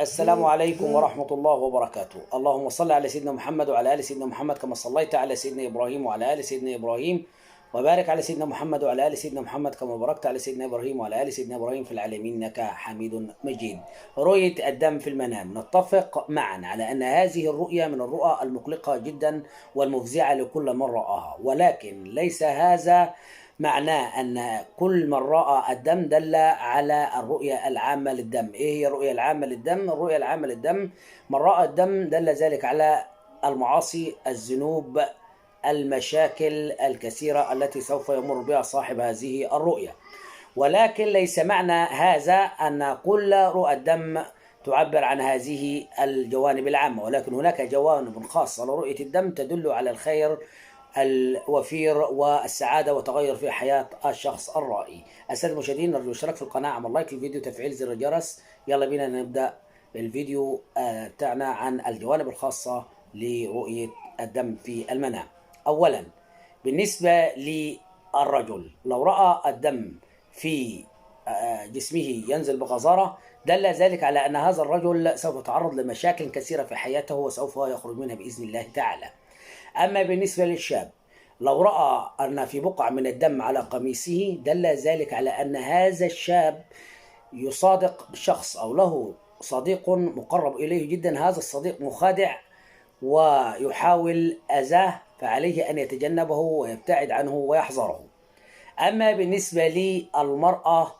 السلام عليكم ورحمة الله وبركاته. اللهم صل على سيدنا محمد وعلى آل سيدنا محمد كما صليت على سيدنا إبراهيم وعلى آل سيدنا إبراهيم، وبارك على سيدنا محمد وعلى آل سيدنا محمد كما باركت على سيدنا إبراهيم وعلى آل سيدنا إبراهيم في العالمين إنك حميد مجيد. رؤية الدم في المنام، نتفق معا على أن هذه الرؤية من الرؤى المقلقة جدا والمفزعة لكل من رآها، ولكن ليس هذا معناه أن كل من رأى الدم دل على الرؤية العامة للدم. إيه هي الرؤية العامة للدم؟ الرؤية العامة للدم، من رأى الدم دل ذلك على المعاصي، الذنوب، المشاكل الكثيرة التي سوف يمر بها صاحب هذه الرؤية. ولكن ليس معنى هذا أن كل رؤى الدم تعبر عن هذه الجوانب العامة، ولكن هناك جوانب خاصة لرؤية الدم تدل على الخير الوفير والسعادة وتغير في حياة الشخص الرائي. السادة المشاهدين، نرجو الاشتراك في القناة، عمل لايك للفيديو، تفعيل زر الجرس. يلا بينا نبدأ الفيديو تاعنا عن الجوانب الخاصة لرؤية الدم في المنام. أولا، بالنسبة للرجل لو رأى الدم في جسمه ينزل بغزارة دل ذلك على أن هذا الرجل سوف يتعرض لمشاكل كثيرة في حياته وسوف يخرج منها بإذن الله تعالى. أما بالنسبة للشاب لو رأى أن في بقع من الدم على قميصه دل ذلك على أن هذا الشاب يصادق شخص أو له صديق مقرب إليه جدا، هذا الصديق مخادع ويحاول أذاه، فعليه أن يتجنبه ويبتعد عنه ويحذره. أما بالنسبة للمرأة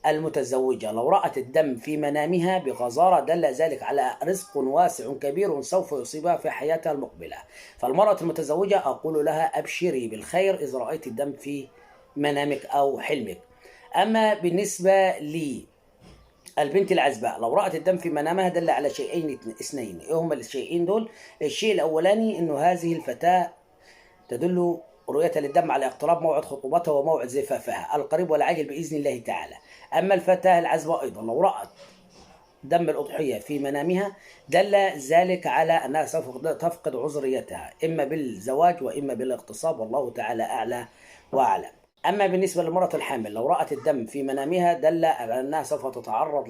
المتزوجة لو رأت الدم في منامها بغزارة دل ذلك على رزق واسع كبير سوف يصيبها في حياتها المقبلة. فالمرأة المتزوجة أقول لها أبشري بالخير إذا رأيت الدم في منامك أو حلمك. أما بالنسبة للبنت العزباء لو رأت الدم في منامها دل على شيئين اثنين. إيه هما الشيئين دول؟ الشيء الأولاني أنه هذه الفتاة تدل رؤيتها للدم على اقتراب موعد خطوبتها وموعد زفافها القريب والعاجل بإذن الله تعالى. أما الفتاة العزباء أيضا لو رأت دم الأضحية في منامها دل ذلك على أنها سوف تفقد عذريتها إما بالزواج وإما بالاغتصاب، والله تعالى أعلى وأعلم. أما بالنسبة للمرأة الحامل لو رأت الدم في منامها دل على أنها سوف تتعرض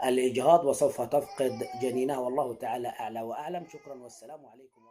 للإجهاض وسوف تفقد جنينها، والله تعالى أعلى وأعلم. شكرا والسلام عليكم.